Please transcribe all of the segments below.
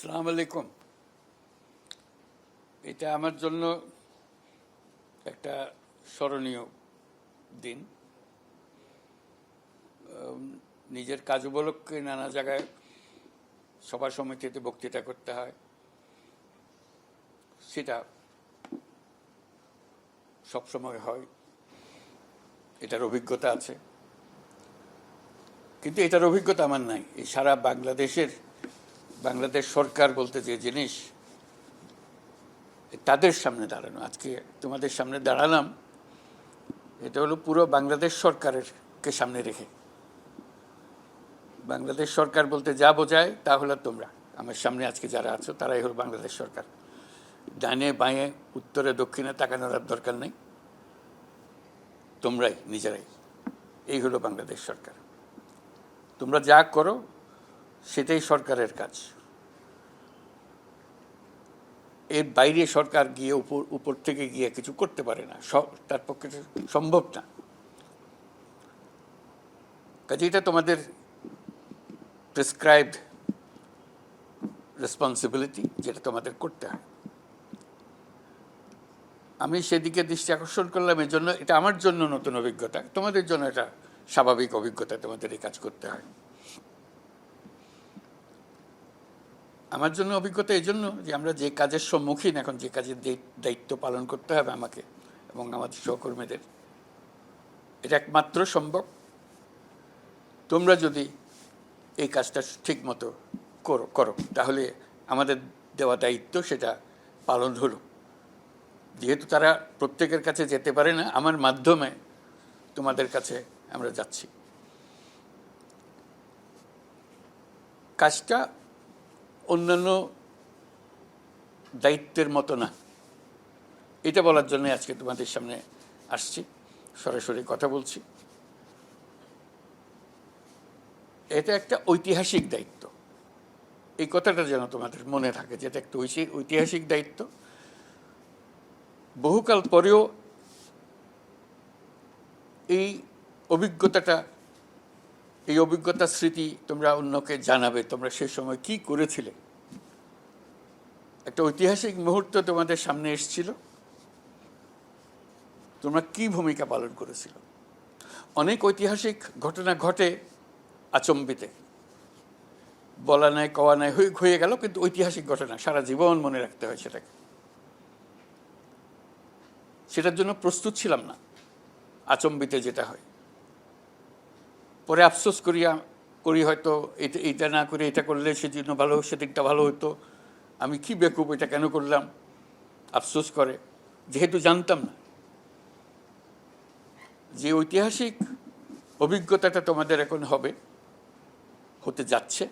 আসসালামু আলাইকুম। এটা আমার জন্য একটা স্মরণীয় দিন। নিজের কাজ উপলক্ষে নানা জায়গায় সভা সমিতিতে বক্তৃতা করতে হয়, সেটা সবসময় হয়, এটার অভিজ্ঞতা আছে। কিন্তু এটার অভিজ্ঞতা আমার নাই। এই সারা বাংলাদেশ সরকার বলতে যে জিনিস, তাদের সামনে দাঁড়ানো, আজকে তোমাদের সামনে দাঁড়ালাম, এটা হলো পুরো বাংলাদেশ সরকারেরকে সামনে রেখে। বাংলাদেশ সরকার বলতে যা বোঝায় তা হলো তোমরা, আমার সামনে আজকে যারা আছো তারাই হলো বাংলাদেশ সরকার। ডানে বাঁয়ে উত্তরে দক্ষিণে তাকানোর আর দরকার নেই, তোমরাই নিজেরাই, এই হলো বাংলাদেশ সরকার। তোমরা যা করো সেটাই সরকারের কাজ। এর বাইরে সরকার গিয়ে উপর থেকে গিয়ে কিছু করতে পারে না, তার পক্ষে সম্ভব না। কাজে এটা তোমাদের প্রেসক্রাইবড রেসপন্সিবিলিটি, যেটা তোমাদের করতে হয়। আমি সেদিকে দৃষ্টি আকর্ষণ করলাম, এর জন্য এটা আমার জন্য নতুন অভিজ্ঞতা, তোমাদের জন্য এটা স্বাভাবিক অভিজ্ঞতা, তোমাদের এই কাজ করতে হয়। আমার জন্য অভিজ্ঞতা এই জন্য যে আমরা যে কাজের সম্মুখীন, এখন যে কাজের দায়িত্ব পালন করতে হবে আমাকে এবং আমাদের সহকর্মীদের, এটা একমাত্র সম্ভব তোমরা যদি এই কাজটা ঠিক মতো করো, তাহলে আমাদের দেওয়া দায়িত্ব সেটা পালন হলো। যেহেতু তারা প্রত্যেকের কাছে যেতে পারে না, আমার মাধ্যমে তোমাদের কাছে আমরা যাচ্ছি। কাজটা অন্যান্য দায়িত্বের মতো না, এটা বলার জন্য আজকে তোমাদের সামনে আসছি, সরাসরি কথা বলছি। এটা একটা ঐতিহাসিক দায়িত্ব, এই কথাটা যেন তোমাদের মনে থাকে যে এটা একটা ঐতিহাসিক দায়িত্ব। বহুকাল পরেও এই অভিজ্ঞতার স্মৃতি তোমরা অন্যকে জানাবে, তোমরা সে সময় কি করেছিলে। একটা ঐতিহাসিক মুহূর্ত তোমাদের সামনে এসেছিল, তোমরা কি ভূমিকা পালন করেছিল। অনেক ঐতিহাসিক ঘটনা ঘটে আচম্বিতে, বলা নাই কওয়া নাই হয়ে গেল, কিন্তু ঐতিহাসিক ঘটনা সারা জীবন মনে রাখতে হয় সেটাকে। সেটার জন্য প্রস্তুত ছিলাম না, আচম্বিতে যেটা হয়। পরে আফসোস করি হয়তো এইটা না করে এটা করলে সেজন্য ভালো, সেদিকটা ভালো হতো, আমি কি বেকুব, এটা কেন করলাম, আফসোস করে, যেহেতু জানতাম না যে ঐতিহাসিক অভিজ্ঞতাটা তোমাদের এখন হতে যাচ্ছে,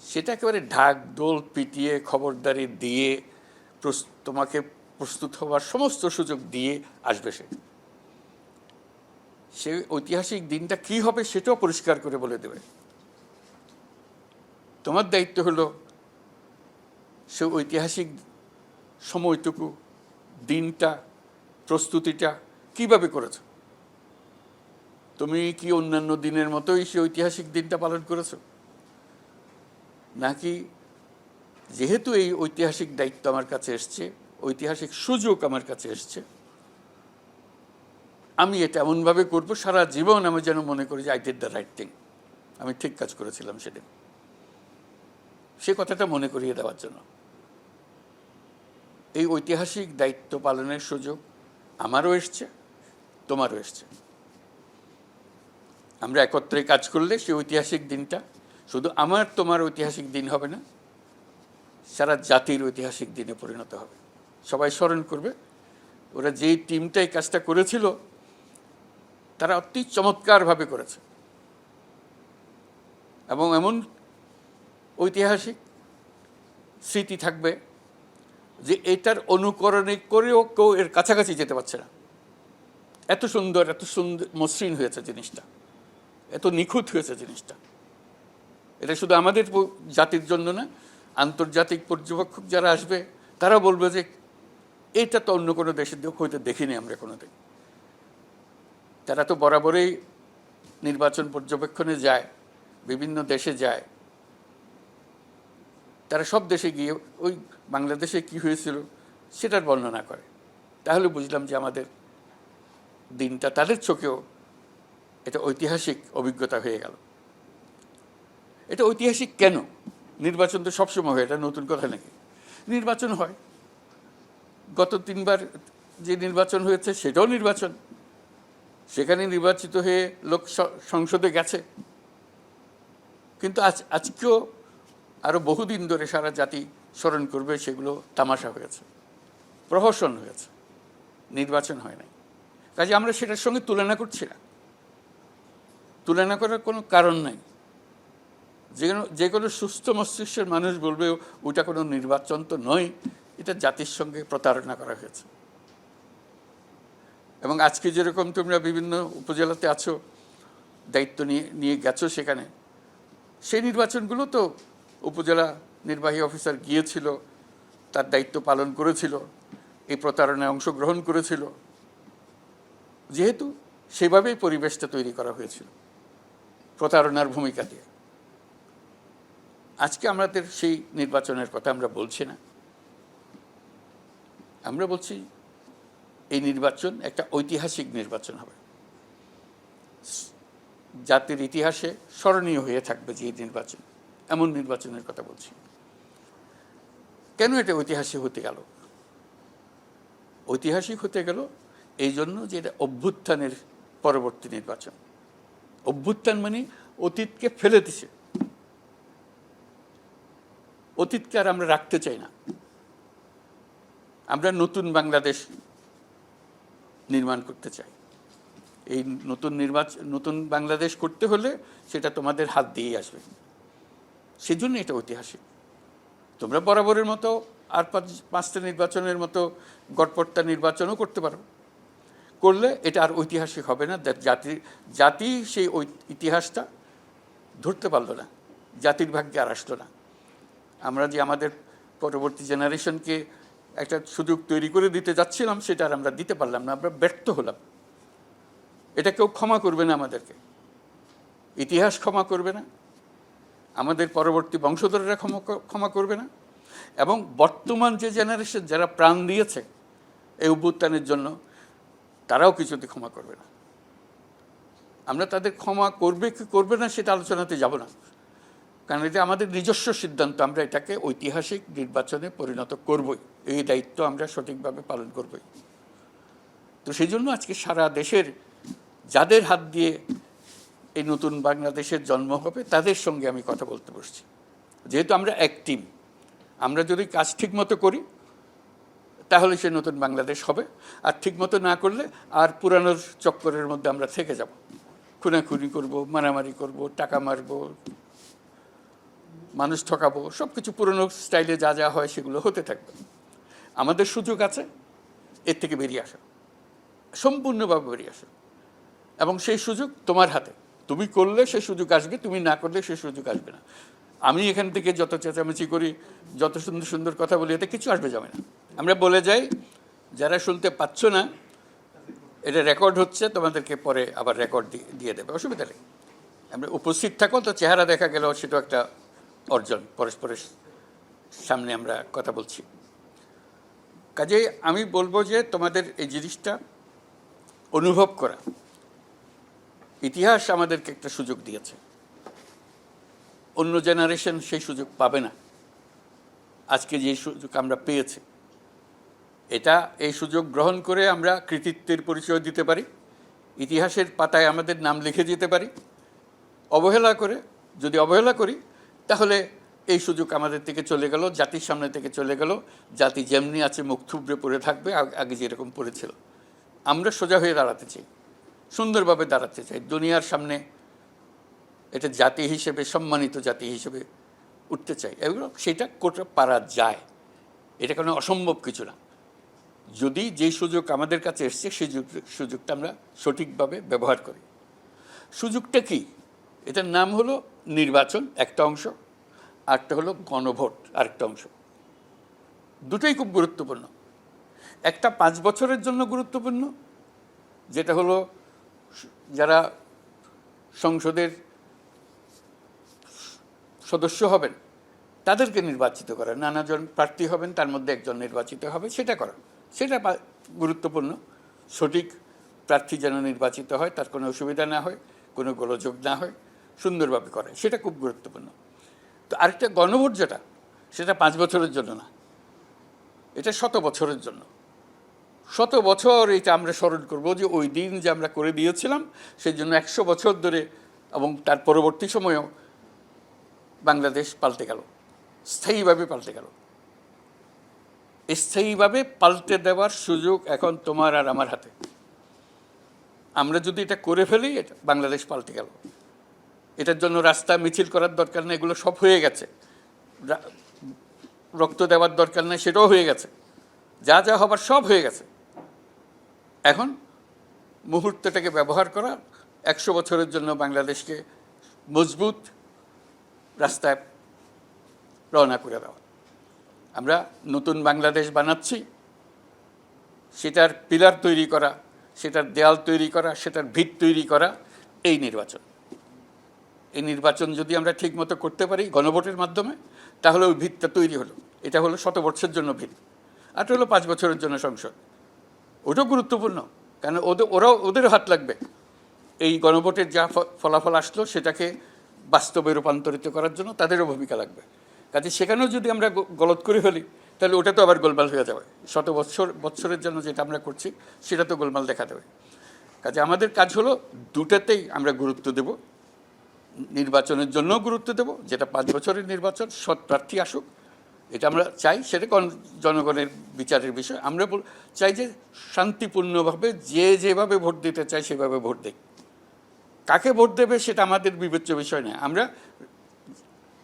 সেটা একেবারে ঢাক ঢোল পিটিয়ে খবরদারি দিয়ে তোমাকে প্রস্তুত হওয়ার সমস্ত সুযোগ দিয়ে আসবে। সে ঐতিহাসিক দিনটা কি হবে সেটাও পরিষ্কার করে বলে দেবে। তোমার দায়িত্ব হলো সে ঐতিহাসিক সময়টুকু, দিনটা, প্রস্তুতিটা কিভাবে করেছ। তুমি কি অন্যান্য দিনের মতোই সে ঐতিহাসিক দিনটা পালন করেছ, নাকি যেহেতু এই ঐতিহাসিক দায়িত্ব আমার কাছে এসছে, ঐতিহাসিক সুযোগ আমার কাছে এসছে, আমি এটা এমনভাবে করবো সারা জীবন আমি যেন মনে করি যে I did the right thing, আমি ঠিক কাজ করেছিলাম সেদিন। সে কথাটা মনে করিয়ে দেওয়ার জন্য এই ঐতিহাসিক দায়িত্ব পালনের সুযোগ আমারও এসছে, তোমারও এসছে। আমরা একত্রে কাজ করলে সেই ঐতিহাসিক দিনটা শুধু আমার তোমার ঐতিহাসিক দিন হবে না, সারা জাতির ঐতিহাসিক দিনে পরিণত হবে। সবাই স্মরণ করবে ওরা যেই টিমটাই কাজটা করেছিল তারা অতি চমৎকারভাবে করেছে, এবং এমন ঐতিহাসিক স্মৃতি থাকবে যে এটার অনুকরণে করেও কেউ এর কাছাকাছি যেতে পারছে না। এত সুন্দর মসৃণ হয়েছে জিনিসটা, এত নিখুঁত হয়েছে জিনিসটা। এটা শুধু আমাদের জাতির জন্য না, আন্তর্জাতিক পর্যবেক্ষক যারা আসবে তারা বলবে যে এটা তো অন্য কোনো দেশের হয়তো দেখিনি আমরা কোনোদিন। তারা তো বরাবরই নির্বাচন পর্যবেক্ষণে যায়, বিভিন্ন দেশে যায়, তারা সব দেশে গিয়ে ওই বাংলাদেশে কি হয়েছিল সেটার বর্ণনা করে। তাহলে বুঝলাম যে আমাদের দিনটা তাদের চোখেও এটা ঐতিহাসিক অভিজ্ঞতা হয়ে গেল। এটা ঐতিহাসিক কেন? নির্বাচন তো সবসময় হয়, এটা নতুন কথা নাকি? নির্বাচন হয়, গত 3 বার যে নির্বাচন হয়েছে সেটাও নির্বাচন, সেখানে নির্বাচিত হয়ে লোক সংসদে গেছে। কিন্তু আজকেও আরও বহুদিন ধরে সারা জাতি স্মরণ করবে সেগুলো তামাশা হয়েছে, প্রহসন হয়েছে, নির্বাচন হয় নাই। কাজে আমরা সেটার সঙ্গে তুলনা করছি না, তুলনা করার কোনো কারণ নাই। যে কোনো সুস্থ মস্তিষ্কের মানুষ বলবে ওটা কোনো নির্বাচন তো নয়, এটা জাতির সঙ্গে প্রতারণা করা হয়েছে। এবং আজকে যেরকম তোমরা বিভিন্ন উপজেলাতে আছো, দায়িত্ব নিয়ে গেছো, সেখানে সেই নির্বাচনগুলো তো উপজেলা নির্বাহী অফিসার গিয়েছিল, তার দায়িত্ব পালন করেছিল, এই প্রতারণায় অংশগ্রহণ করেছিল, যেহেতু সেভাবেই পরিবেশটা তৈরি করা হয়েছিল প্রতারণার ভূমিকা দিয়ে। আজকে আমাদের সেই নির্বাচনের কথা আমরা বলছি না, আমরা বলছি এই নির্বাচন একটা ঐতিহাসিক নির্বাচন হবে, জাতির ইতিহাসে স্মরণীয় হয়ে থাকবে যে নির্বাচন, এমন নির্বাচনের কথা বলছি। কেন এটা ঐতিহাসিক হতে গেল? ঐতিহাসিক হতে গেল এই জন্য যে এটা অভ্যুত্থানের পরবর্তী নির্বাচন। অভ্যুত্থান মানে অতীতকে ফেলে দিছে, অতীতকে আর আমরা রাখতে চাই না। আমরা নতুন বাংলাদেশ নির্মাণ করতে চাই। এই নতুন বাংলাদেশ করতে হলে সেটা তোমাদের হাত দিয়েই আসবে, সেজন্য এটা ঐতিহাসিক। তোমরা বরাবরের মতো আর 5টা নির্বাচনের মতো গড়পড়তা নির্বাচনও করতে পারো, করলে এটা আর ঐতিহাসিক হবে না। জাতি সেই ইতিহাসটা ধরতে পারলো না, জাতির ভাগ্যে আর আসলো না। আমরা যে আমাদের পরবর্তী জেনারেশনকে একটা সুযোগ তৈরি করে দিতে যাচ্ছিলাম, সেটা আর আমরা দিতে পারলাম না, আমরা ব্যর্থ হলাম। এটা কেউ ক্ষমা করবে না আমাদেরকে, ইতিহাস ক্ষমা করবে না, আমাদের পরবর্তী বংশধররা ক্ষমা করবে না, এবং বর্তমান যে জেনারেশন যারা প্রাণ দিয়েছে এই অভ্যুত্থানের জন্য, তারাও কিছুতে ক্ষমা করবে না। আমরা তাদের ক্ষমা করবে কি করবে না সেটা আলোচনাতে যাব না, কারণ এটা আমাদের নিজস্ব সিদ্ধান্ত। আমরা এটাকে ঐতিহাসিক নির্বাচনে পরিণত করবই, এই দায়িত্ব আমরা সঠিকভাবে পালন করবই। তো সেই জন্য আজকে সারা দেশের যাদের হাত দিয়ে এই নতুন বাংলাদেশের জন্ম হবে তাদের সঙ্গে আমি কথা বলতে বসছি। যেহেতু আমরা এক টিম, আমরা যদি কাজ ঠিকমতো করি তাহলে সে নতুন বাংলাদেশ হবে, আর ঠিকমতো না করলে আর পুরানোর চক্করের মধ্যে আমরা থেকে যাব, খুনাখুনি করব, মারামারি করব, টাকা মারব, মানুষ ঠকাবো, সব কিছু পুরনো স্টাইলে যা যা হয় সেগুলো হতে থাকবে। আমাদের সুযোগ আছে এর থেকে বেরিয়ে আসা, সম্পূর্ণভাবে বেরিয়ে আসা, এবং সেই সুযোগ তোমার হাতে। তুমি করলে সেই সুযোগ আসবে, তুমি না করলে সেই সুযোগ আসবে না। আমি এখান থেকে যত চেঁচামেচি করি, যত সুন্দর সুন্দর কথা বলি, এতে কিছু আসবে যাবে না। আমরা বলে যাই, যারা শুনতে পাচ্ছ না এটা রেকর্ড হচ্ছে, তোমাদেরকে পরে আবার রেকর্ড দিয়ে দেবে, অসুবিধা নেই। আমরা উপস্থিত থাকো তো, চেহারা দেখা গেল সেটাও একটা অর্জন, পরস্পরের সামনে আমরা কথা বলছি। কাজেই আমি বলবো যে তোমাদের এই জিনিসটা অনুভব করা, ইতিহাস আমাদেরকে একটা সুযোগ দিয়েছে, অন্য জেনারেশন সেই সুযোগ পাবে না। আজকে যে সুযোগ আমরা পেয়েছি, এই সুযোগ গ্রহণ করে আমরা কৃতিত্বের পরিচয় দিতে পারি, ইতিহাসের পাতায় আমাদের নাম লিখে যেতে পারি। যদি অবহেলা করি তাহলে এই সুযোগ আমাদের থেকে চলে গেল, জাতির সামনে থেকে চলে গেল। জাতি যেমনি আছে মুখ থুবড়ে পড়ে থাকবে, আগে যেরকম পড়েছিল। আমরা সোজা হয়ে দাঁড়াতে চাই, সুন্দরভাবে দাঁড়াতে চাই দুনিয়ার সামনে, এটা জাতি হিসেবে সম্মানিত জাতি হিসেবে উঠতে চাই। এগুলো সেটা করতে পারা যায়, এটা কোনো অসম্ভব কিছু না, যদি যেই সুযোগ আমাদের কাছে এসছে সেই সুযোগটা আমরা সঠিকভাবে ব্যবহার করি। সুযোগটা কি? এটার নাম হলো নির্বাচন একটা অংশ, আরেকটা হলো গণভোট আরেকটা অংশ। দুটোই খুব গুরুত্বপূর্ণ। একটা 5 বছরের জন্য গুরুত্বপূর্ণ, যেটা হলো যারা সংসদের সদস্য হবেন তাদেরকে নির্বাচিত করা, নানাজন প্রার্থী হবেন, তার মধ্যে একজন নির্বাচিত হবে, সেটা করা, সেটা গুরুত্বপূর্ণ। সঠিক প্রার্থী যেন নির্বাচিত হয়, তার কোনো অসুবিধা না হয়, কোনো গোলযোগ না হয়, সুন্দরভাবে করে, সেটা খুব গুরুত্বপূর্ণ। তো আরেকটা গণভোট যেটা, সেটা 5 বছরের জন্য না, এটা 100 বছরের জন্য। 100 বছর এটা আমরা স্মরণ করবো যে ওই দিন যে আমরা করে দিয়েছিলাম, সেই জন্য 100 বছর ধরে এবং তার পরবর্তী সময়েও বাংলাদেশ পাল্টে গেল, স্থায়ীভাবে পাল্টে গেল। স্থায়ীভাবে পাল্টে দেওয়ার সুযোগ এখন তোমার আর আমার হাতে। আমরা যদি এটা করে ফেলি, এটা বাংলাদেশ পাল্টে গেল। এটার জন্য রাস্তা মিছিল করার দরকার নেই, এগুলো সব হয়ে গেছে। রক্ত দেওয়ার দরকার নেই, সেটাও হয়ে গেছে। যা যা হবার সব হয়ে গেছে। এখন মুহূর্তটাকে ব্যবহার করা, 100 বছরের জন্য বাংলাদেশকে মজবুত রাস্তায় রওনা করে দেওয়া। আমরা নতুন বাংলাদেশ বানাচ্ছি, সেটার পিলার তৈরি করা, সেটার দেয়াল তৈরি করা, সেটার ভিত তৈরি করা, এই নির্বাচন। এই নির্বাচন যদি আমরা ঠিকমতো করতে পারি গণভোটের মাধ্যমে, তাহলে ওই ভিতটা তৈরি হলো। এটা হলো 100 বছরের জন্য ভিত, আর হলো 5 বছরের জন্য সংসদ। ওটাও গুরুত্বপূর্ণ, কারণ ওদেরও হাত লাগবে এই গণভোটের যা ফলাফল আসলো সেটাকে বাস্তবে রূপান্তরিত করার জন্য, তাদেরও ভূমিকা লাগবে। কাজে সেখানেও যদি আমরা গলত করে ফেলি, তাহলে ওটা তো আবার গোলমাল হয়ে যাবে। 100 বছরের জন্য যেটা আমরা করছি, সেটা তো গোলমাল দেখা দেবে। কাজে আমাদের কাজ হলো দুটাতেই আমরা গুরুত্ব দেব। নির্বাচনের জন্যও গুরুত্ব দেব, যেটা 5 বছরের নির্বাচন, সৎ প্রার্থী আসুক, এটা আমরা চাই, সেটা জনগণের বিচারের বিষয়। আমরা চাই যে শান্তিপূর্ণভাবে যে যেভাবে ভোট দিতে চাই সেভাবে ভোট দেয়। কাকে ভোট দেবে সেটা আমাদের বিবেচ্য বিষয় নয়, আমরা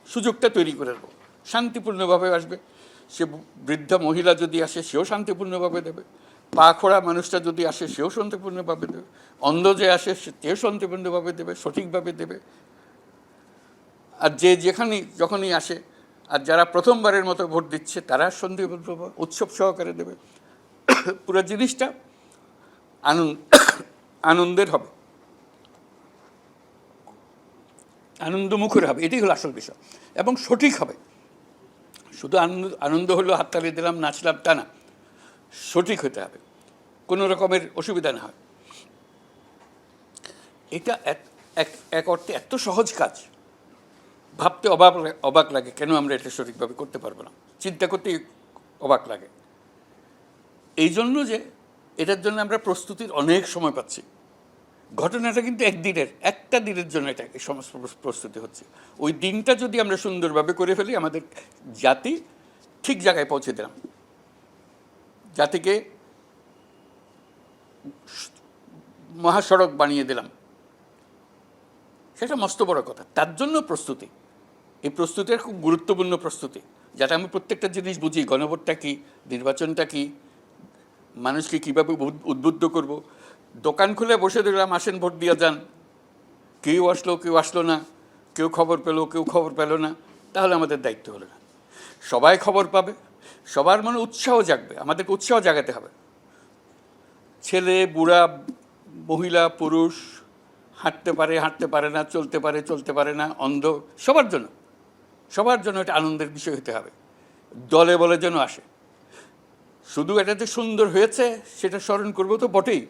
সুযোগটা তৈরি করে দেবো। শান্তিপূর্ণভাবে আসবে, সে বৃদ্ধা মহিলা যদি আসে সেও শান্তিপূর্ণভাবে দেবে, পা খোড়া মানুষটা যদি আসে সেও শান্তিপূর্ণভাবে দেবে, অন্ধ যে আসে সেও শান্তিপূর্ণভাবে দেবে, সঠিকভাবে দেবে। আর যে যখনই আসে, আর যারা প্রথমবারের মতো ভোট দিচ্ছে তারা শান্তিপূর্ণভাবে উৎসব সহকারে দেবে। পুরো জিনিসটা আনন্দের হবে, আনন্দমুখর হবে, এটাই হলো আসল বিষয়, এবং সঠিক হবে। শুধু আনন্দ হলো, হাততালি দিলাম, নাচলাম, তা না, সঠিক হতে হবে, কোনো রকমের অসুবিধা না হয়। এটা এক অর্থে এত সহজ কাজ, ভাবতে অবাক লাগে কেন আমরা এটা সঠিকভাবে করতে পারবো না, চিন্তা করতে অবাক লাগে। এই জন্য যে এটার জন্য আমরা প্রস্তুতির অনেক সময় পাচ্ছি। ঘটনাটা কিন্তু একটা দিনের জন্য এটা এই সমস্ত প্রস্তুতি হচ্ছে। ওই দিনটা যদি আমরা সুন্দরভাবে করে ফেলি, আমাদের জাতি ঠিক জায়গায় পৌঁছে দিলাম, জাতিকে মহাসড়ক বানিয়ে দিলাম, সেটা মস্ত বড় কথা। তার জন্য প্রস্তুতি, এই প্রস্তুতির খুব গুরুত্বপূর্ণ প্রস্তুতি, যাতে আমি প্রত্যেকটা জিনিস বুঝি। গণভোটটা কী, নির্বাচনটা কী, মানুষকে কীভাবে উদ্বুদ্ধ করব। দোকান খুলে বসে দিলাম, আসেন ভোট দিয়ে যান, কেউ আসলো না, কেউ খবর পেলো, কেউ খবর পেল না, তাহলে আমাদের দায়িত্ব হলো না। সবাই খবর পাবে, সবার মনে উৎসাহ জাগবে, আমাদেরকে উৎসাহ জাগাতে হবে। ছেলে, বুড়া, মহিলা, পুরুষ, হাঁটতে পারে না, চলতে পারে না, অন্ধ, সবার জন্য এটা আনন্দের বিষয় হতে হবে। দলে বলে যেন আসে, শুধু এটা যে সুন্দর হয়েছে সেটা স্মরণ করবো তো বটেই,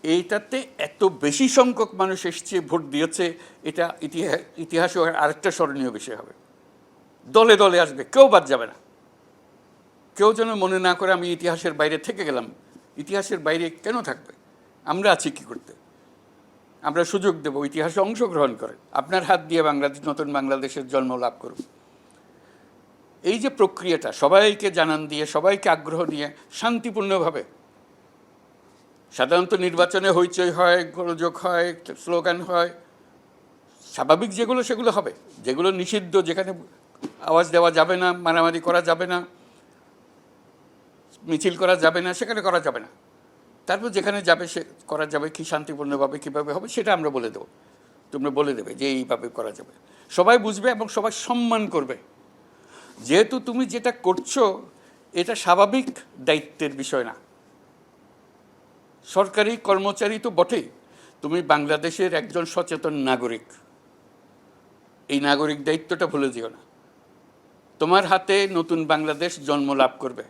এইটাতে এত বেশি সংখ্যক মানুষ এসছে, ভোট দিয়েছে, এটা ইতিহাসে আরেকটা স্মরণীয় বিষয় হবে। দলে দলে আসবে, কেউ বাদ যাবে না। কেউ যেন মনে না করে আমি ইতিহাসের বাইরে থেকে গেলাম। ইতিহাসের বাইরে কেন থাকবে? আমরা আছি কি করতে? আমরা সুযোগ দেব, ইতিহাসে অংশগ্রহণ করেন, আপনার হাত দিয়ে নতুন বাংলাদেশের জন্ম লাভ করুন। এই যে প্রক্রিয়াটা, সবাইকে জানান দিয়ে, সবাইকে আগ্রহ নিয়ে শান্তিপূর্ণভাবে, সাধারণত নির্বাচনে হইচই হয়, গোলযোগ হয়, স্লোগান হয়, স্বাভাবিক যেগুলো সেগুলো হবে, যেগুলো নিষিদ্ধ, যেখানে আওয়াজ দেওয়া যাবে না, মারামারি করা যাবে না, মিছিল করা যাবে না, সেখানে করা যাবে না। তারপর যেখানে যাবে সে করা যাবে, কি শান্তিপূর্ণভাবে কীভাবে হবে সেটা আমরা বলে দেবো, তোমরা বলে দেবে যে এইভাবে করা যাবে। সবাই বুঝবে এবং সবাই সম্মান করবে, যেহেতু তুমি যেটা করছো এটা স্বাভাবিক দায়িত্বের বিষয় না। সরকারি কর্মচারী তো বটেই, তুমি বাংলাদেশের একজন সচেতন নাগরিক, এই নাগরিক দায়িত্বটা ভুলে যেও না। তোমার হাতে নতুন বাংলাদেশ জন্ম লাভ করবে।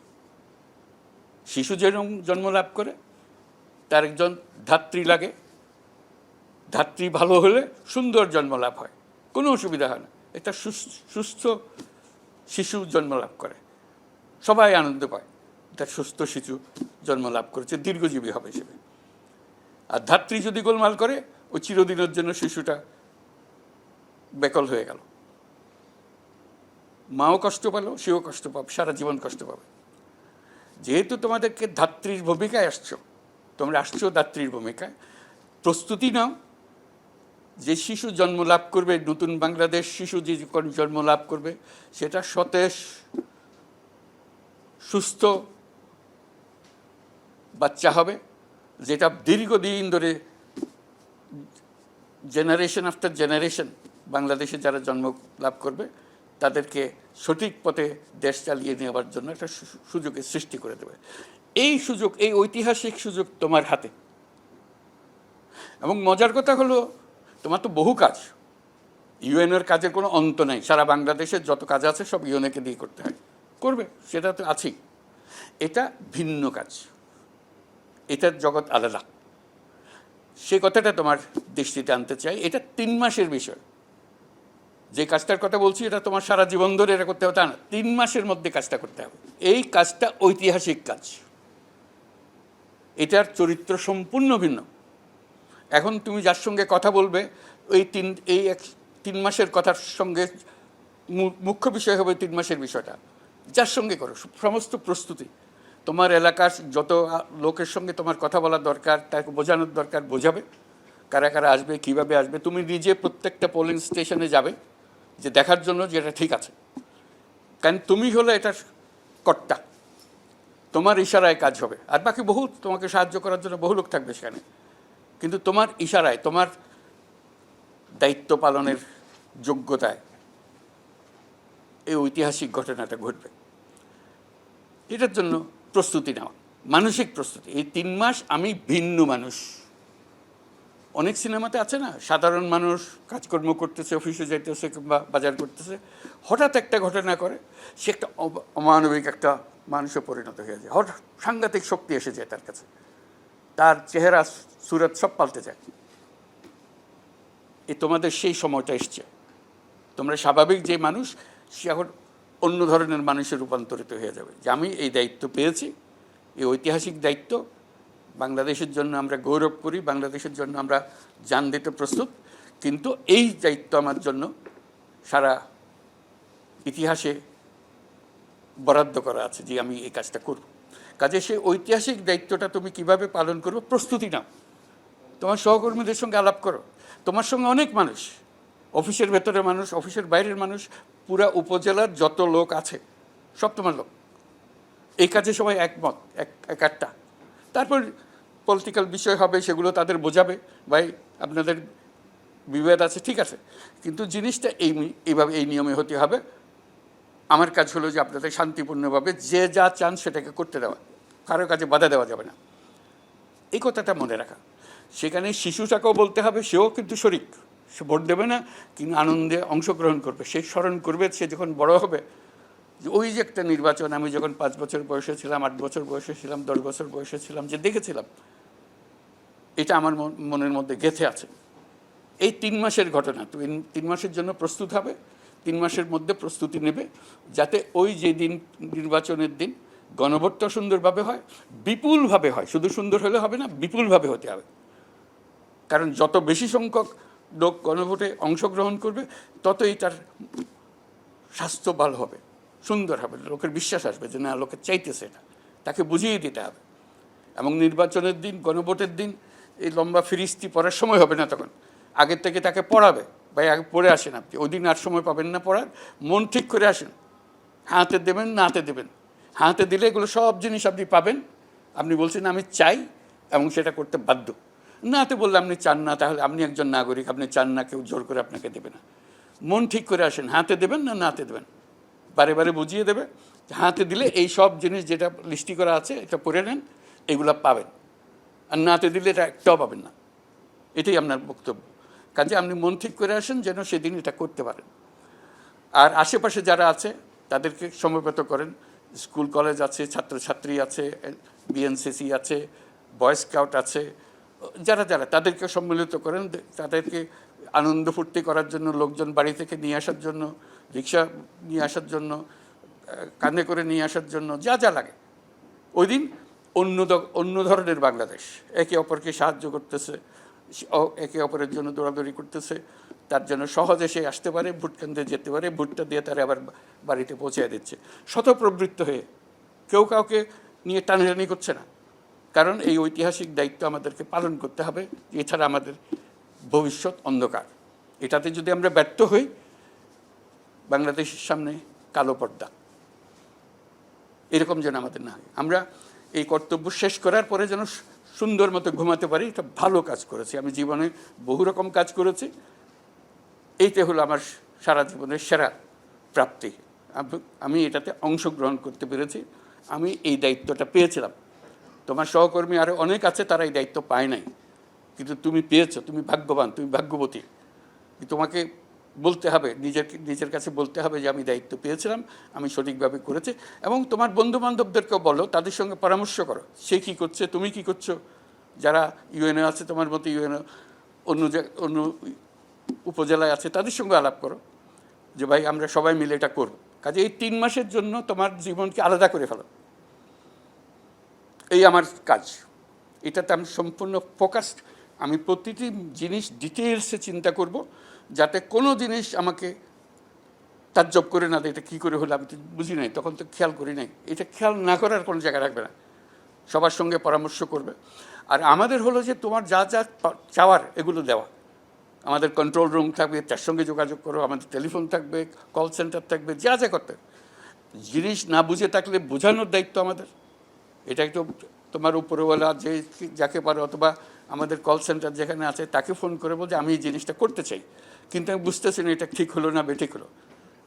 শিশু যেরকম জন্ম লাভ করে, তার একজন ধাত্রী লাগে, ধাত্রী ভালো হলে সুন্দর জন্ম লাভ হয়, কোনো অসুবিধা হয় না। একটা সুস্থ শিশু জন্ম লাভ করে, সবাই আনন্দ পায়, তার সুস্থ শিশু জন্ম লাভ করেছে, দীর্ঘজীবী হবে হিসেবে। আর ধাত্রী যদি গোলমাল করে, ওই চিরদিনের জন্য শিশুটা বেকল হয়ে গেল, মাও কষ্ট পেল, সেও কষ্ট পাবে, সারা জীবন কষ্ট পাবে। যেহেতু তোমাদেরকে ধাত্রীর ভূমিকায় আসছো, তোমরা আসছো ধাত্রীর ভূমিকায়, প্রস্তুতি নাও। যে শিশু জন্ম লাভ করবে, নতুন বাংলাদেশ শিশু যে জন্ম লাভ করবে, সেটা সতেজ সুস্থ বাচ্চা হবে, যেটা দীর্ঘদিন ধরে জেনারেশন আফটার জেনারেশন বাংলাদেশে যারা জন্ম লাভ করবে তাদেরকে সঠিক পথে দেশ চালিয়ে নেওয়ার জন্য একটা সুযোগের সৃষ্টি করে দেবে। এই সুযোগ, এই ঐতিহাসিক সুযোগ তোমার হাতে। এবং মজার কথা হলো, তোমার তো বহু কাজ, ইউএনের কাজের কোনো অন্ত নাই। সারা বাংলাদেশের যত কাজ আছে সব ইউএনকে দিয়ে করতে হয়, করবে, সেটা তো আছেই। এটা ভিন্ন কাজ, এটার জগৎ আলাদা। সে কথাটা তোমার দৃষ্টিতে আনতে চাই। এটা 3 মাসের বিষয়। যে কাজটার কথা বলছি, এটা তোমার সারা জীবন ধরে এটা করতে হবে তা না, 3 মাসের মধ্যে কাজটা করতে হবে। এই কাজটা ঐতিহাসিক কাজ, এটার চরিত্র সম্পূর্ণ ভিন্ন। এখন তুমি যার সঙ্গে কথা বলবে, এই 3 মাসের কথার সঙ্গে মুখ্য বিষয় হবে 3 মাসের বিষয়টা। যার সঙ্গে করো, সমস্ত প্রস্তুতি, তোমার এলাকার যত লোকের সঙ্গে তোমার কথা বলার দরকার, তাকে বোঝানোর দরকার, বোঝাবে। কারা কারা আসবে, কীভাবে আসবে, তুমি নিজে প্রত্যেকটা পোলিং স্টেশনে যাবে যে দেখার জন্য যে এটা ঠিক আছে। কারণ তুমি হলে এটার কর্তা, তোমার ইশারায় কাজ হবে। আর বাকি বহু তোমাকে সাহায্য করার জন্য বহু লোক থাকবে সেখানে, কিন্তু তোমার ইশারায়, তোমার দায়িত্ব পালনের যোগ্যতায় এই ঐতিহাসিক ঘটনাটা ঘটবে। এটার জন্য প্রস্তুতি নেওয়া, মানসিক প্রস্তুতি। এই 3 মাস আমি ভিন্ন মানুষ। অনেক সিনেমাতে আছে না, সাধারণ মানুষ কাজকর্ম করতেছে, অফিসে যাইতেছে কিংবা বাজার করতেছে, হঠাৎ একটা ঘটনা করে, সে একটা অমানবিক একটা মানুষে পরিণত হয়ে যায়। হঠাৎ সাংঘাতিক শক্তি এসে যায় তার কাছে, তার চেহারা সুরত সব পাল্টে যায়। তোমাদের সেই সময়টা এসছে। তোমরা স্বাভাবিক যে মানুষ, সে এখন অন্য ধরনের মানুষের রূপান্তরিত হয়ে যাবে। যে আমি এই দায়িত্ব পেয়েছি, এই ঐতিহাসিক দায়িত্ব, বাংলাদেশের জন্য আমরা গৌরব করি, বাংলাদেশের জন্য আমরা জান দিতে প্রস্তুত, কিন্তু এই দায়িত্ব আমার জন্য সারা ইতিহাসে বরাদ্দ করা আছে যে আমি এই কাজটা করব। কাজে সেই ঐতিহাসিক দায়িত্বটা তুমি কিভাবে পালন করবে, প্রস্তুতি নাও। তোমার সহকর্মীদের সঙ্গে আলাপ করো। তোমার সঙ্গে অনেক মানুষ, অফিসের ভেতরের মানুষ, অফিসের বাইরের মানুষ, পুরা উপজেলার যত লোক আছে সব তোমার লোক। এই কাজে সবাই একমত, একটা। তারপর পলিটিক্যাল বিষয় হবে, সেগুলো তাদের বোঝাবে, ভাই আপনাদের বিভেদ আছে, ঠিক আছে, কিন্তু জিনিসটা এইভাবে এই নিয়মে হতে হবে। আমার কাজ হলো যে আপনাদের শান্তিপূর্ণভাবে যে যা চান সেটাকে করতে দেওয়া, কারো কাজে বাধা দেওয়া যাবে না, এই কথাটা মনে রাখা। সেখানে শিশুটাকেও বলতে হবে, সেও কিন্তু শরিক, সে ভোট দেবে না কিন্তু আনন্দে অংশগ্রহণ করবে। সে স্মরণ করবে, সে যখন বড় হবে, যে ওই যে একটা নির্বাচন আমি যখন 5 বছর বয়সে ছিলাম, 8 বছর বয়সে ছিলাম, 10 বছর বয়সে ছিলাম, যে দেখেছিলাম, এটা আমার মনের মধ্যে গেঁথে আছে। এই 3 মাসের ঘটনা, তো 3 মাসের জন্য প্রস্তুত হবে, 3 মাসের মধ্যে প্রস্তুতি নেবে, যাতে ওই যে দিন নির্বাচনের দিন গণভোটটা সুন্দরভাবে হয়, বিপুলভাবে হয়। শুধু সুন্দর হলে হবে না, বিপুলভাবে হতে হবে। কারণ যত বেশি সংখ্যক লোক গণভোটে অংশগ্রহণ করবে, ততই তার স্বাস্থ্য ভালো হবে, সুন্দর হবে, লোকের বিশ্বাস আসবে যে না, লোকের চাইতেছে এটা, তাকে বুঝিয়ে দিতে হবে। এবং নির্বাচনের দিন, গণভোটের দিন এই লম্বা ফিরিস্তি পড়ার সময় হবে না, তখন আগের থেকে তাকে পড়াবে, ভাই আগে পড়ে আসেন আপনি, ওই দিন আর সময় পাবেন না পড়ার, মন ঠিক করে আসেন, হাতে দেবেন না হাতে দেবেন, হাতে দিলে এগুলো সব জিনিস আপনি পাবেন। আপনি বলছেন আমি চাই এবং সেটা করতে বাধ্য। না হাতে বললে আপনি চান না, তাহলে আপনি একজন নাগরিক, আপনি চান না, কেউ জোর করে আপনাকে দেবে না। মন ঠিক করে আসেন, হাতে দেবেন না হাতে দেবেন, বারে বারে বুঝিয়ে দেবে। হাতে দিলে এই সব জিনিস যেটা লিস্টি করা আছে এটা পড়ে নেন, এগুলো পাবেন, আর নাতে দিলে এটা একটাও পাবেন না। এটাই আপনার বক্তব্য। কাজে আপনি মন ঠিক করে আসেন যেন সেদিন এটা করতে পারেন। আর আশেপাশে যারা আছে তাদেরকে সমবেত করেন। স্কুল কলেজ আছে, ছাত্রছাত্রী আছে, বিএনসিসি আছে, বয় স্কাউট আছে, যারা যারা তাদেরকে সম্মিলিত করেন, তাদেরকে আনন্দ ফুর্তি করার জন্য, লোকজন বাড়ি থেকে নিয়ে আসার জন্য, রিক্সা নিয়ে আসার জন্য, কাঁধে করে নিয়ে আসার জন্য যা যা লাগে। ওই দিন অন্য ধরনের বাংলাদেশ, একে অপরকে সাহায্য করতেছে, একে অপরের জন্য দৌড়াদৌড়ি করতেছে, তার জন্য সহজে সে আসতে পারে, ভোট কেন্দ্রে যেতে পারে, ভোটটা দিয়ে তারা আবার বাড়িতে পৌঁছে দিচ্ছে, স্বতঃপ্রবৃত্ত হয়ে। কেউ কাউকে নিয়ে টানাটানি করছে না, কারণ এই ঐতিহাসিক দায়িত্ব আমাদেরকে পালন করতে হবে। এছাড়া আমাদের ভবিষ্যৎ অন্ধকার। এটাতে যদি আমরা ব্যর্থ হই, বাংলাদেশের সামনে কালো পর্দা। এরকম যেন আমাদের না হয়। আমরা এই কর্তব্য শেষ করার পরে যেন সুন্দর মতো ঘুমাতে পারি, এটা ভালো কাজ করেছি। আমি জীবনে বহু রকম কাজ করেছি, এইটা হলো আমার সারা জীবনের সেরা প্রাপ্তি। আমি এটাতে অংশগ্রহণ করতে পেরেছি, আমি এই দায়িত্বটা পেয়েছিলাম। তোমার সহকর্মী আরও অনেক আছে, তারা এই দায়িত্ব পায় নাই, কিন্তু তুমি পেয়েছো, তুমি ভাগ্যবান, তুমি ভাগ্যবতী। তোমাকে বলতে হবে, নিজের কাছে বলতে হবে যে আমি দায়িত্ব পেয়েছিলাম, আমি সঠিকভাবে করেছি। এবং তোমার বন্ধুবান্ধবদেরকেও বলো, তাদের সঙ্গে পরামর্শ করো, সে কী করছে, তুমি কী করছো। যারা ইউএনএ আছে, তোমার মতো ইউএনএ অন্য উপজেলায় আছে, তাদের সঙ্গে আলাপ করো যে ভাই আমরা সবাই মিলে এটা করব। কাজে এই 3 মাসের জন্য তোমার জীবনকে আলাদা করে ফেলো, এই আমার কাজ। এটাতে আমি সম্পূর্ণ ফোকাসড। আমি প্রতিটি জিনিস ডিটেলসে চিন্তা করব, যাতে কোনো জিনিস আমাকে তাজ্জব করে না দেয়, এটা কী করে হলো, আমি তো বুঝি নাই, তখন তো খেয়াল করি নাই। এটা খেয়াল না করার কোনো জায়গা রাখবে না, সবার সঙ্গে পরামর্শ করবে। আর আমাদের হলো যে তোমার যা যা চাওয়ার এগুলো দেওয়া। আমাদের কন্ট্রোল রুম থাকবে, তার সঙ্গে যোগাযোগ করো, আমাদের টেলিফোন থাকবে, কল সেন্টার থাকবে, যা যা করতে। জিনিস না বুঝে থাকলে বোঝানোর দায়িত্ব আমাদের। এটা একটু তোমার উপরওয়ালা যে যাকে পারো, অথবা আমাদের কল সেন্টার যেখানে আছে তাকে ফোন করে বলছে আমি এই জিনিসটা করতে চাই, কিন্তু আমি বুঝতেছি না এটা ঠিক হলো না বেঠিক হলো।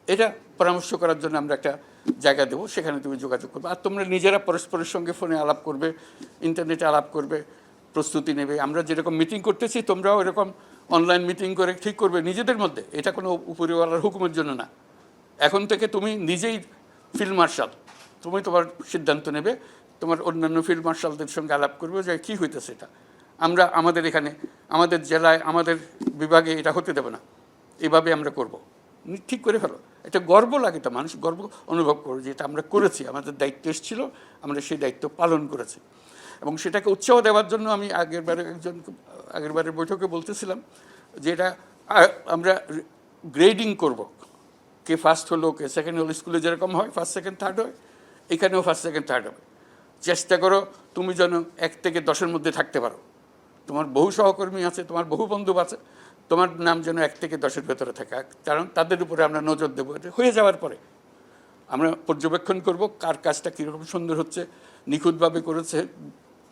এটা পরামর্শ করার জন্য আমরা একটা জায়গা দেবো, সেখানে তুমি যোগাযোগ করবে। আর তোমরা নিজেরা পরস্পরের সঙ্গে ফোনে আলাপ করবে, ইন্টারনেটে আলাপ করবে, প্রস্তুতি নেবে। আমরা যেরকম মিটিং করতেছি তোমরাও এরকম অনলাইন মিটিং করে ঠিক করবে নিজেদের মধ্যে। এটা কোনো উপরিওয়ালার হুকুমের জন্য না। এখন থেকে তুমি নিজেই ফিল্ড মার্শাল, তুমি তোমার সিদ্ধান্ত নেবে। তোমার অন্যান্য ফিল্ড মার্শালদের সঙ্গে আলাপ করবে যে কী হইতেছে এটা, আমরা আমাদের এখানে, আমাদের জেলায়, আমাদের বিভাগে এটা হতে দেবে না, এভাবে আমরা করব। ঠিক করে ফেলো। এটা গর্ব লাগে, তো মানুষ গর্ব অনুভব করে যে এটা আমরা করেছি, আমাদের দায়িত্ব এসেছিল, আমরা সেই দায়িত্ব পালন করেছি। এবং সেটাকে উৎসাহ দেওয়ার জন্য আমি আগেরবারের বৈঠকে বলতেছিলাম যে এটা আমরা গ্রেডিং করব, কে ফার্স্ট হলো, কে সেকেন্ড হলো। স্কুলে যেরকম হয় ফার্স্ট সেকেন্ড থার্ড হয়, এখানেও ফার্স্ট সেকেন্ড থার্ড হবে। চেষ্টা করো তুমি যেন 1 থেকে 10-এর মধ্যে থাকতে পারো। তোমার বহু সহকর্মী আছে, তোমার বহু বন্ধু আছে, তোমার নাম যেন 1 থেকে 10-এর ভেতরে থাকে। কারণ তাদের উপরে আমরা নজর দেবো। এটা হয়ে যাওয়ার পরে আমরা পর্যবেক্ষণ করব কার কাজটা কীরকম সুন্দর হচ্ছে, নিখুঁতভাবে করেছে,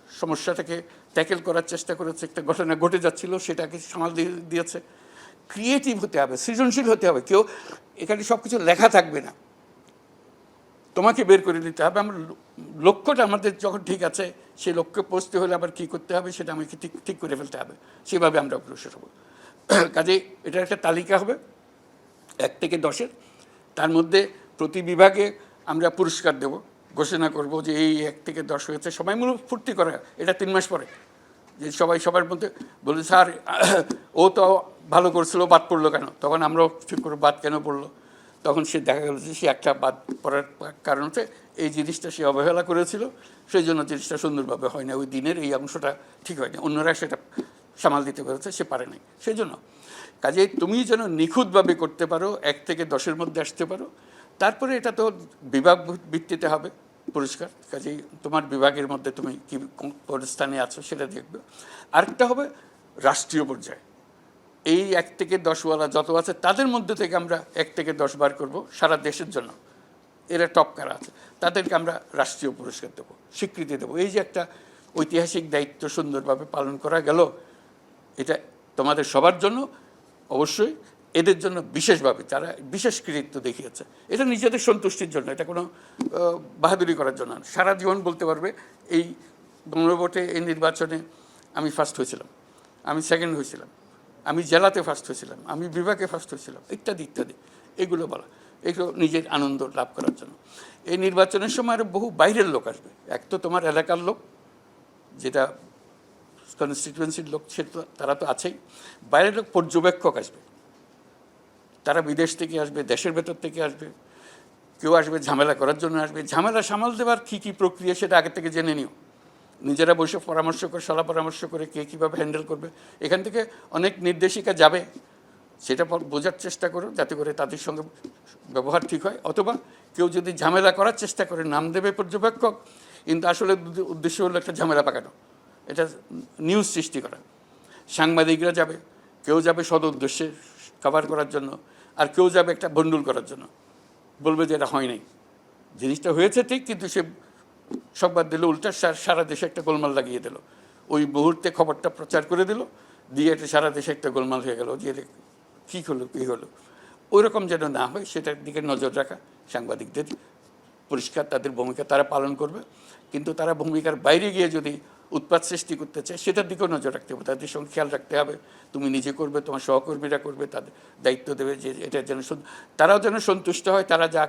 সমস্যাটাকে ট্যাকেল করার চেষ্টা করেছে, একটা ঘটনা ঘটে যাচ্ছিল সেটাকে সামাল দিয়েছে। ক্রিয়েটিভ হতে হবে, সৃজনশীল হতে হবে। কেউ এখানে সব কিছু লেখা থাকবে না, তোমাকে বের করে নিতে হবে। আমার লক্ষ্যটা আমাদের যখন ঠিক আছে, সেই লক্ষ্যে পৌঁছতে হলে আবার কী করতে হবে সেটা আমাকে ঠিক করে ফেলতে হবে, সেভাবে আমরা অগ্রসর হব। কাজেই এটার একটা তালিকা হবে 1 থেকে 10-এর। তার মধ্যে প্রতি বিভাগে আমরা পুরস্কার দেব, ঘোষণা করব যে এই 1 থেকে 10 হয়েছে। সবাই মূল ফুর্তি করে, এটা 3 মাস পরে, যে সবাই সবার মধ্যে বলে স্যার ও তো ভালো করছিল, বাদ পড়লো কেন? তখন আমরাও ঠিক করে বাদ কেন পড়লো? তখন সে দেখা গেল যে সে একটা বাদ পড়ার কারণে এই জিনিসটা সে অবহেলা করেছিল, সেই জন্য জিনিসটা সুন্দরভাবে হয় না, ওই দিনের এই অংশটা ঠিক হয়নি, অন্যরা সেটা সামাল দিতে পেরেছে, সে পারে নাই। সেই জন্য কাজেই তুমি যেন নিখুঁতভাবে করতে পারো, 1 থেকে 10-এর মধ্যে আসতে পারো। তারপরে এটা তো বিভাগ ভিত্তিতে হবে পুরস্কার। কাজেই তোমার বিভাগের মধ্যে তুমি কী কোন স্থানে আছো সেটা দেখবে। আরেকটা হবে রাষ্ট্রীয় পর্যায়ে, এই 1 থেকে 10ওয়ালা যত আছে তাদের মধ্যে থেকে আমরা 1 থেকে 10 বার করব সারা দেশের জন্য। এরা টপ কারা আছে তাদেরকে আমরা রাষ্ট্রীয় পুরস্কার দেবো, স্বীকৃতি দেবো। এই যে একটা ঐতিহাসিক দায়িত্ব সুন্দরভাবে পালন করা গেল, এটা তোমাদের সবার জন্য, অবশ্যই এদের জন্য বিশেষভাবে, যারা বিশেষ কৃতিত্ব দেখিয়েছে। এটা নিজেদের সন্তুষ্টির জন্য, এটা কোনো বাহাদুরি করার জন্য। সারা জীবন বলতে পারবে এই গণভোটে, এই নির্বাচনে আমি ফার্স্ট হয়েছিলাম, আমি সেকেন্ড হয়েছিলাম, আমি জেলাতে ফার্স্ট হয়েছিলাম, আমি বিভাগে ফার্স্ট হয়েছিলাম, ইত্যাদি ইত্যাদি, এগুলো বলা। এগুলো নিজের আনন্দ লাভ করার জন্য। এই নির্বাচনের সময় আরও বহু বাইরের লোক আসবে। এক তো তোমার এলাকার লোক, যেটা কনস্টিটুয়েন্সির লোক, সে তো তারা তো আছেই। বাইরের লোক পর্যবেক্ষক আসবে, তারা বিদেশ থেকে আসবে, দেশের ভেতর থেকে আসবে, কেউ আসবে ঝামেলা করার জন্য আসবে। ঝামেলা সামাল দেওয়ার কী কী প্রক্রিয়া সেটা আগে থেকে জেনে নিও, নিজেরা বসে পরামর্শ করে, সলা পরামর্শ করে কে কীভাবে হ্যান্ডেল করবে। এখান থেকে অনেক নির্দেশিকা যাবে, সেটা বোঝার চেষ্টা করো যাতে করে তাদের সঙ্গে ব্যবহার ঠিক হয়। অথবা কেউ যদি ঝামেলা করার চেষ্টা করে, নাম দেবে পর্যবেক্ষক, কিন্তু আসলে উদ্দেশ্য হলো একটা ঝামেলা পাকানো, এটা নিউজ সৃষ্টি করা। সাংবাদিকরা যাবে, কেউ যাবে সদ উদ্দেশ্যে কভার করার জন্য, আর কেউ যাবে একটা ভণ্ডুল করার জন্য, বলবে যে এটা হয় নাই, জিনিসটা হয়েছে ঠিক, কিন্তু সে সংবাদ দিল উল্টা, সারা দেশে একটা গোলমাল লাগিয়ে দিল, ওই মুহূর্তে খবরটা প্রচার করে দিল, দিয়ে এটা সারা দেশে একটা গোলমাল হয়ে গেল, যে কী হলো কী হলো। ওই রকম যেন না হয় সেটার দিকে নজর রাখা সাংবাদিকদের পরিষ্কার, তাদের ভূমিকা তারা পালন করবে। কিন্তু তারা ভূমিকার বাইরে গিয়ে যদি উৎপাত সৃষ্টি করতে চায়, সেটার দিকেও নজর রাখতে হবে, তাদের সঙ্গে খেয়াল রাখতে হবে। তুমি নিজে করবে, তোমার সহকর্মীরা করবে, তাদের দায়িত্ব দেবে যে এটা যেন তারাও যেন সন্তুষ্ট হয়, তারা যা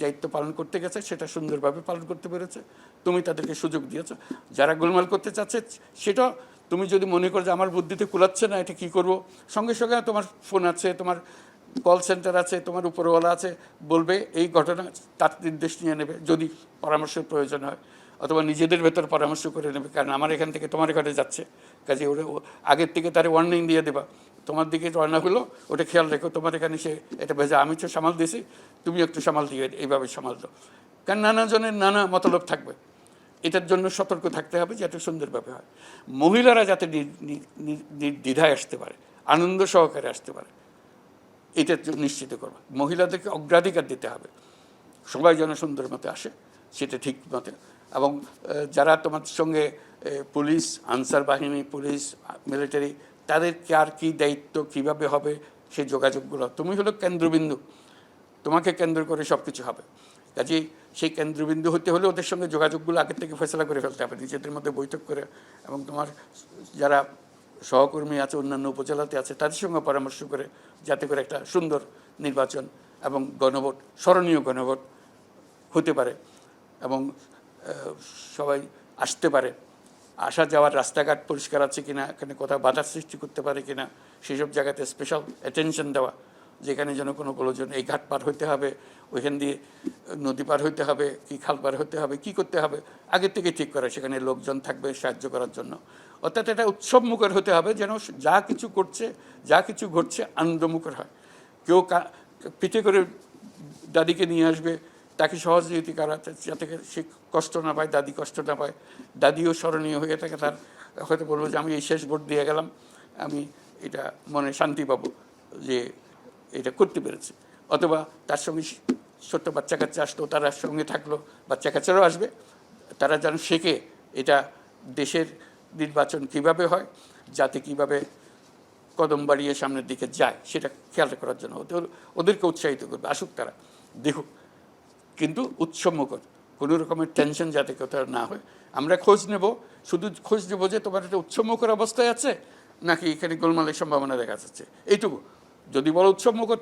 দায়িত্ব পালন করতে গেছে সেটা সুন্দরভাবে পালন করতে পেরেছে, তুমি তাদেরকে সুযোগ দিয়েছ। যারা গোলমাল করতে চাচ্ছে সেটা তুমি যদি মনে করো যে আমার বুদ্ধিতে কুলাচ্ছে না, এটা কী করবো, সঙ্গে সঙ্গে তোমার ফোন আছে, তোমার কল সেন্টার আছে, তোমার উপরওয়ালা আছে, বলবে এই ঘটনা, তার নির্দেশ নিয়ে নেবে যদি পরামর্শের প্রয়োজন হয়, অথবা নিজেদের ভেতর পরামর্শ করে নেবে। কারণ আমার এখান থেকে তোমার এখানে যাচ্ছে, কাজে ওরা আগের থেকে তারে ওয়ার্নিং দিয়ে দেবা, তোমার দিকে রওনা হলো, ওটা খেয়াল রেখো, তোমার এখানে সে এটা ভেজা, আমি তো সামাল দিয়েছি, তুমি একটু সামাল দিয়ে এইভাবে সামাল দাও। কারণ নানা জনের নানা মতলব থাকবে, এটার জন্য সতর্ক থাকতে হবে যাতে সুন্দরভাবে হয়। মহিলারা যাতে দ্বিধায় আসতে পারে, আনন্দ সহকারে আসতে পারে, এটা নিশ্চিত করবে। মহিলাদেরকে অগ্রাধিকার দিতে হবে, সবাই যেন সুন্দর মতে আসে, সেটা ঠিক মতে। এবং যারা তোমার সঙ্গে পুলিশ, আনসার বাহিনী, পুলিশ, মিলিটারি, তাদের কার কী দায়িত্ব, কীভাবে হবে, সেই যোগাযোগগুলো, তুমি হলো কেন্দ্রবিন্দু, তোমাকে কেন্দ্র করে সব কিছু হবে। কাজেই সেই কেন্দ্রবিন্দু হতে হলে ওদের সঙ্গে যোগাযোগগুলো আগের থেকে ফয়সলা করে ফেলতে হবে, নিজেদের মধ্যে বৈঠক করে, এবং তোমার যারা সহকর্মী আছে অন্যান্য উপজেলাতে আছে তাদের সঙ্গে পরামর্শ করে, যাতে করে একটা সুন্দর নির্বাচন এবং গণভোট, স্মরণীয় গণভোট হতে পারে, এবং সবাই আসতে পারে। আসা যাওয়ার রাস্তাঘাট পরিষ্কার আছে কিনা, এখানে কোথাও বাধার সৃষ্টি করতে পারে কিনা, সেসব জায়গাতে স্পেশাল অ্যাটেনশন দেওয়া, যেখানে যেন কোনো প্রয়োজন, এই ঘাট পার হইতে হবে, ওইখান দিয়ে নদী পার হইতে হবে, কি খাল পার হতে হবে, কি করতে হবে, আগের থেকে ঠিক করা, সেখানে লোকজন থাকবে সাহায্য করার জন্য। অর্থাৎ এটা উৎসবমুখর হতে হবে, যেন যা কিছু করছে, যা কিছু ঘটছে আনন্দমুখর হয়। কেউ পিঠে করে দাদিকে নিয়ে আসবে, তাকে সহযোগিতা করাতে, যাতে সে কষ্ট না পায়, দাদি কষ্ট না পায়, দাদিও স্মরণীয় হয়ে থাকে, তার হয়তো বলবো যে আমি এই শেষ ভোট দিয়ে গেলাম, আমি এটা মনে শান্তি পাবো যে এটা করতে পেরেছি। অথবা তার সঙ্গে ছোট্ট বাচ্চা কাচ্চা আসলো, তারা সঙ্গে থাকলো, বাচ্চা কাচ্চারাও আসবে, তারা যেন শেখে এটা দেশের নির্বাচন কিভাবে হয়, যাতে কিভাবে কদম বাড়িয়ে সামনের দিকে যায়, সেটা খেয়াল করার জন্য ওদেরকে উৎসাহিত করবে, আসুক তারা দেখুক, কিন্তু উৎসবমুখর, কোনো রকমের টেনশন যাতে কোথাও না হয়। আমরা খোঁজ নেব, শুধু খোঁজ নেব যে তোমার একটা উৎসবমুখর অবস্থায় আছে নাকি এখানে গোলমালের সম্ভাবনা দেখা যাচ্ছে, এইটুকু। যদি বলো উৎসবমুখর,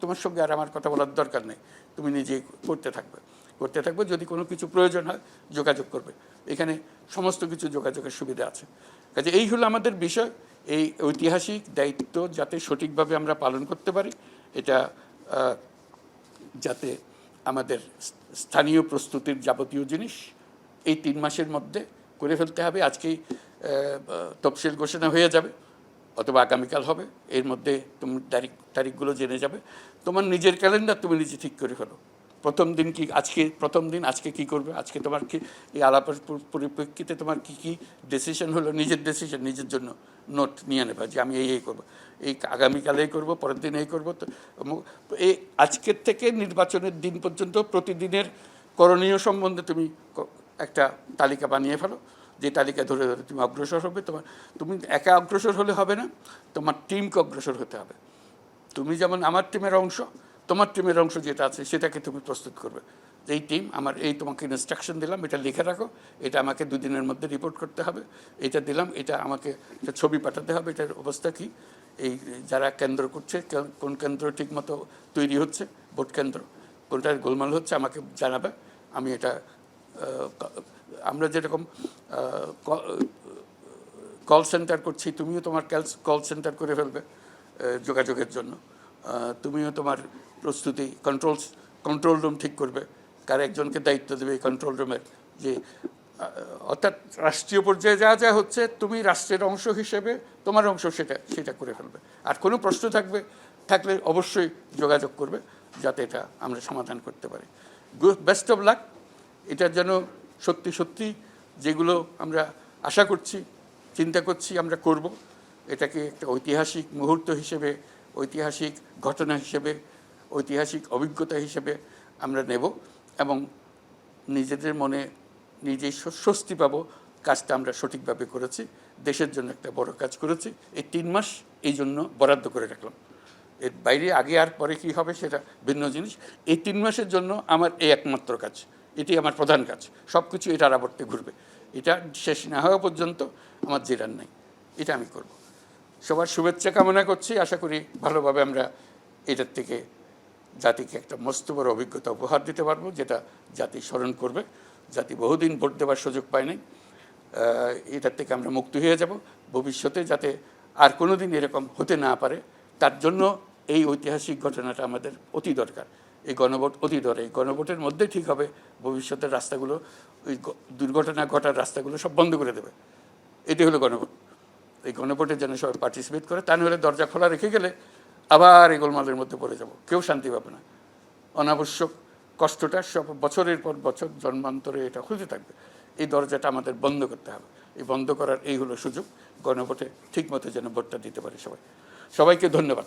তোমার সঙ্গে আর আমার কথা বলার দরকার নেই, তুমি নিজেই করতে থাকবে, যদি কোনো কিছু প্রয়োজন হয় যোগাযোগ করবে, এখানে সমস্ত কিছু যোগাযোগের সুবিধা আছে। কাজে এই হলো আমাদের বিষয়, এই ঐতিহাসিক দায়িত্ব যাতে সঠিকভাবে আমরা পালন করতে পারি, এটা যাতে আমাদের স্থানীয় প্রস্তুতির যাবতীয় জিনিস এই 3 মাসের মধ্যে করে ফেলতে হবে। আজকেই তফসিল ঘোষণা হয়ে যাবে, অথবা আগামীকাল হবে, এর মধ্যে তুমি তারিখগুলো জেনে যাবে। তোমার নিজের ক্যালেন্ডার তুমি নিজে ঠিক করে ফেলো, প্রথম দিন কি, প্রথম দিন আজকে কি করবে, আজকে তোমার কি এই আলাপের পরিপ্রেক্ষিতে তোমার কি ডিসিশন হলো, নিজের ডিসিশন, নিজের জন্য নোট নিয়ে নেবা যে আমি এই করবো, এই আগামীকাল এই করবো, পরের দিন এই করবো। তো এই আজকের থেকে নির্বাচনের দিন পর্যন্ত প্রতিদিনের করণীয় সম্বন্ধে তুমি একটা তালিকা বানিয়ে ফেলো, যে তালিকা ধরে ধরে তুমি অগ্রসর হবে। তুমি একা অগ্রসর হলে হবে না, তোমার টিমকে অগ্রসর হতে হবে। তুমি যেমন আমার টিমের অংশ, তোমার টিমের অংশ যেটা আছে সেটাকে তুমি প্রস্তুত করবে, এই টিম আমার, এই তোমাকে ইনস্ট্রাকশন দিলাম, এটা লিখে রাখো, এটা আমাকে 2 দিনের মধ্যে রিপোর্ট করতে হবে, এটা দিলাম, এটা আমাকে একটা ছবি পাঠাতে হবে, এটার অবস্থা কী, এই যারা কেন্দ্র করছে, কোন কেন্দ্র ঠিকমতো তৈরি হচ্ছে, ভোট কেন্দ্র কোনটার গোলমাল হচ্ছে আমাকে জানাবে। আমি এটা আমরা যেরকম কল সেন্টার করছি, তুমিও তোমার কল সেন্টার করে ফেলবে যোগাযোগের জন্য। তুমিও তোমার প্রস্তুতি কন্ট্রোল রুম ঠিক করবে, কার একজনকে দায়িত্ব দেবে এই কন্ট্রোল রুমের, যে অর্থাৎ রাষ্ট্রীয় পর্যায়ে যা যা হচ্ছে তুমি রাষ্ট্রের অংশ হিসেবে তোমার অংশ সেটা করে ফেলবে। আর কোনো প্রশ্ন থাকলে অবশ্যই যোগাযোগ করবে, যাতে এটা আমরা সমাধান করতে পারি। Best of luck. এটার যেন সত্যি সত্যি যেগুলো আমরা আশা করছি, চিন্তা করছি, আমরা করব। এটাকে একটা ঐতিহাসিক মুহূর্ত হিসেবে, ঐতিহাসিক ঘটনা হিসেবে, ঐতিহাসিক অভিজ্ঞতা হিসেবে আমরা নেব এবং নিজেদের মনে নিজেই স্বস্তি পাবো কাজটা আমরা সঠিকভাবে করেছি, দেশের জন্য একটা বড় কাজ করেছি। এই 3 মাস এই জন্য বরাদ্দ করে রাখলাম। এর বাইরে আগে আর পরে কী হবে সেটা ভিন্ন জিনিস। এই 3 মাসের জন্য আমার এই একমাত্র কাজ, এটি আমার প্রধান কাজ। সব কিছু এটার আবর্তে ঘুরবে। এটা শেষ না হওয়া পর্যন্ত আমার জেরার নাই, এটা আমি করব। সবার শুভেচ্ছা কামনা করছি। আশা করি ভালোভাবে আমরা এটার থেকে জাতিকে একটা মস্ত বড় অভিজ্ঞতা উপহার দিতে পারবো, যেটা জাতি স্মরণ করবে। জাতি বহুদিন ভোট দেওয়ার সুযোগ পায় নাই, এটার থেকে আমরা মুক্ত হয়ে যাব। ভবিষ্যতে যাতে আর কোনো দিন এরকম হতে না পারে, তার জন্য এই ঐতিহাসিক ঘটনাটা আমাদের অতি দরকার। এই গণভোট অতি দরকার। এই গণভোটের মধ্যে ঠিক হবে ভবিষ্যতের রাস্তাগুলো, ওই দুর্ঘটনা ঘটার রাস্তাগুলো সব বন্ধ করে দেবে। এটি হলো গণভোট। এই গণভোটে যেন সবাই পার্টিসিপেট করে, তা নাহলে দরজা খোলা রেখে গেলে আবার এই গোলমালের মধ্যে পড়ে যাব, কেউ শান্তি পাবে না। অনাবশ্যক কষ্টটা সব বছরের পর বছর জন্মান্তরে এটা হতে থাকবে। এই দরজাটা আমাদের বন্ধ করতে হবে। এই বন্ধ করার এই হলো সুযোগ। গণভোটে ঠিকমতো যেন ভোটটা দিতে পারে সবাই। সবাইকে ধন্যবাদ।